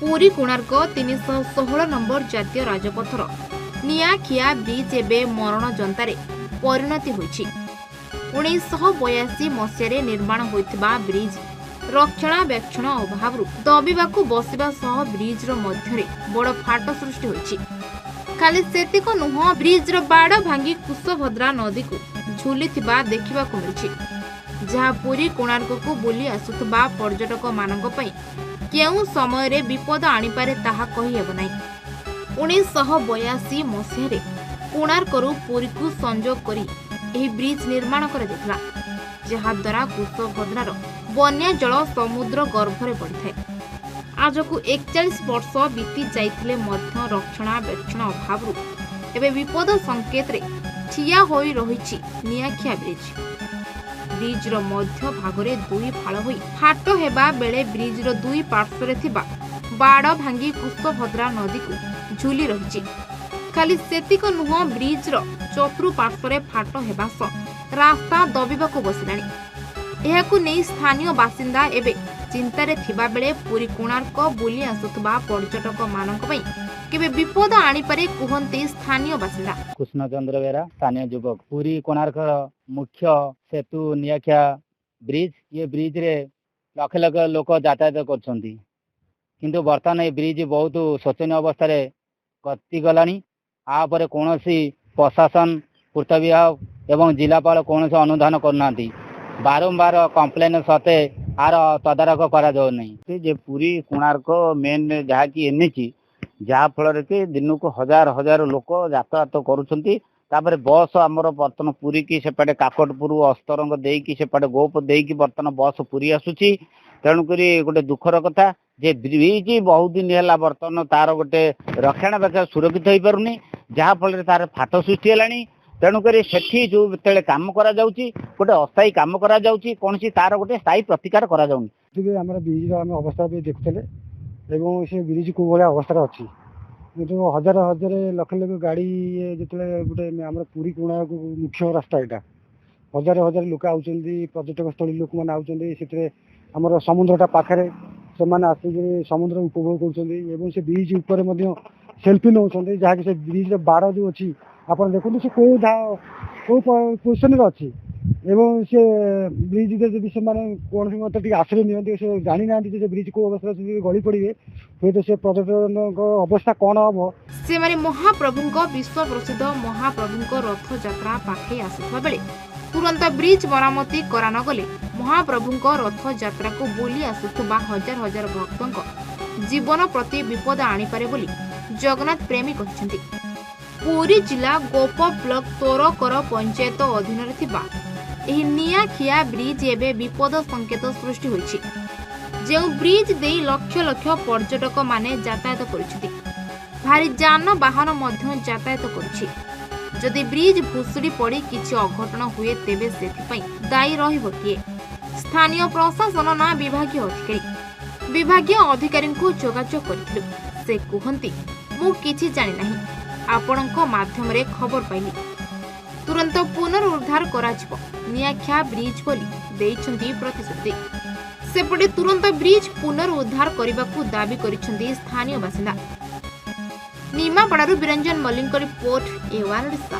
Puri Konark 316 number जातीय राजपथर निआखिया bridge एवं मरण जंतारे परिणति होइछि। 1982 मसीह निर्माण होइथिबा ब्रिज रक्षणाबेक्षण अभाव दबिबाकू बसिबा सह ब्रिज मध्यरे बड़ फाट सृष्टि होइछि। खाली सेतिक नुह ब्रिज बाड़ भांगी कुशभद्रा नदी को झुलिथिबा देखिबाकू मिलिछि, जहा पुरी कोणार्क को बुली आसुथिबा पर्यटक मानक पई केउ समय रे विपद आनिपारे ताहा कहि हेब नै। 1982 मसीह कोणार्करू पुरी को संजोग करी एही ब्रिज निर्माण करा जायतिला, जहा द्वारा कुशभद्रार बन्या जल समुद्र गर्भरे पड़िଥାଏ। आज को 41 वर्ष बीती जाइथिले मध्य रक्षणाबेक्षण अभाव एबे विपद संकेत रे ठिया होई रहिछि निआखिया ब्रिज। ब्रिज रो मध्य भागरे दुई फाळ होई फाट हेबा बेले ब्रिज रो दुई पार्श्व रे थिबा बाड़ भांगी कुशभद्रा नदी को झुली रहिछि। खाली सेतिक नुह ब्रिज रो चतुर् पार्श्व रे फाट हेबा स रास्ता दबिबाकू बसिलानी। एहाकू नै स्थानीय बासिंदा एबे चिंतारे थिबा बेले पुरी कोणार्क बुली आसुथबा पर्यटक मानक पई केबे विपद आनिपारे कुहंती स्थानीय बासिंदा। कृष्णचंद्र बेरा स्थानीय युवक। पुरी कोणार्क मुख्य सेतु निआखिया ब्रिज, ये ब्रिज रे लक्ष लक्ष लोक यातायात करछंती, किंतु वर्तमान ये ब्रिज बहुत शोचनीय अवस्था रे गति गलानी। आ परे कोनोसी प्रशासन पूर्त विभाग एवं जिलापाल कोनोसी अनुधान करनांती। बारंबार कंप्लेन सते आर तदारख करा जाउ नहीं। जे पुरी कोणार्क मेन जहा कि एनएच जहा फल कि दिन को हजार हजार लोक यातायात करुछंती। तापर बस आमर बर्तन पुरी की सेपटे काकटपुर अस्तरंग देकी सेपटे गोप देकी बर्तन बस पुरी आसुची। तेणुक गोटे दुखर कथा जे ब्रिज बहुत दिन है बर्तन तार गोटे रक्षणाबेक्षण सुरक्षित हो पारुनी, जहाँफल तार फाट सृष्टि है। तेणुक सेठी जो काम करा जाउची गोटे अस्थायी काम करा जाउची, कोनसी तार गोटे स्थायी प्रतिकार करा जाउनी। हमर ब्रिज रो हम अवस्था भी देखुतले एवं से ब्रिज को भले अवस्था अछि, जो हजार हजार लक्ष लक्ष गाड़ी जितले गोटे हमर पुरी कोणार्क मुख्य रास्ता एटा हजार हजार लोक आउचंदी, पर्यटक स्थली लोक मन आउचंदी। सेतरे हमर समुद्रटा पाखरे से माने आसी समुद्र उपभोग करछंदी एवं से ब्रिज ऊपर मध्ये सेल्फी नउछंदी, जहा कि से ब्रिज रे बाड़ जो अछि आपण देखु से को पोजिशन रे अछि एवं से ब्रिज जदि से माने कोन से मत आश्रय नियंती से जानि ना जे ब्रिज को अवस्था गली पड़िबे होय तो से पर्यटन को अवस्था कोन हबो। से माने महाप्रभुको विश्व प्रसिद्ध महाप्रभुको रथ यात्रा पाखे आसुथबा बेले तुरंत ब्रिज मरामती करा न गले महाप्रभुको रथ यात्रा को बोली आसुथबा हजार हजार भक्तों जीवन प्रति विपद आनी पारे बोली जगन्नाथ प्रेमी कहछंती। पुरी जिला गोप ब्लॉक तोरकर पंचायत अधीन रे थिबा एही निआखिया ब्रिज एबे विपद संकेत सृष्टि होइछि। जे ब्रिज देई लक्ष लक्ष पर्यटक माने यातायात करिछथि, भारी जान वाहन मध्य यातायात करिछि। जदि ब्रिज भुसुड़ी पड़ी किछि अघटन हुए तेबे सेथिपई दायी रहिबो किए? स्थानीय प्रशासन ना विभागीय अधिकारी को जोगाजोग करथिलु। से कुहंती मु किछि जानि नाही, आपणको माध्यम रे खबर पाइली, तुरंत पुनरुद्धार कराजिबो निआखिया ब्रिज बोली देइछंती प्रतिश्रुति। सेपटे तुरंत ब्रिज पुनरुद्धार करबाकू दाबी करिछंती स्थानीय बासिंदा। निमापड़ारू बिरंजन मल्लिक रिपोर्ट, ए1 ओडिशा।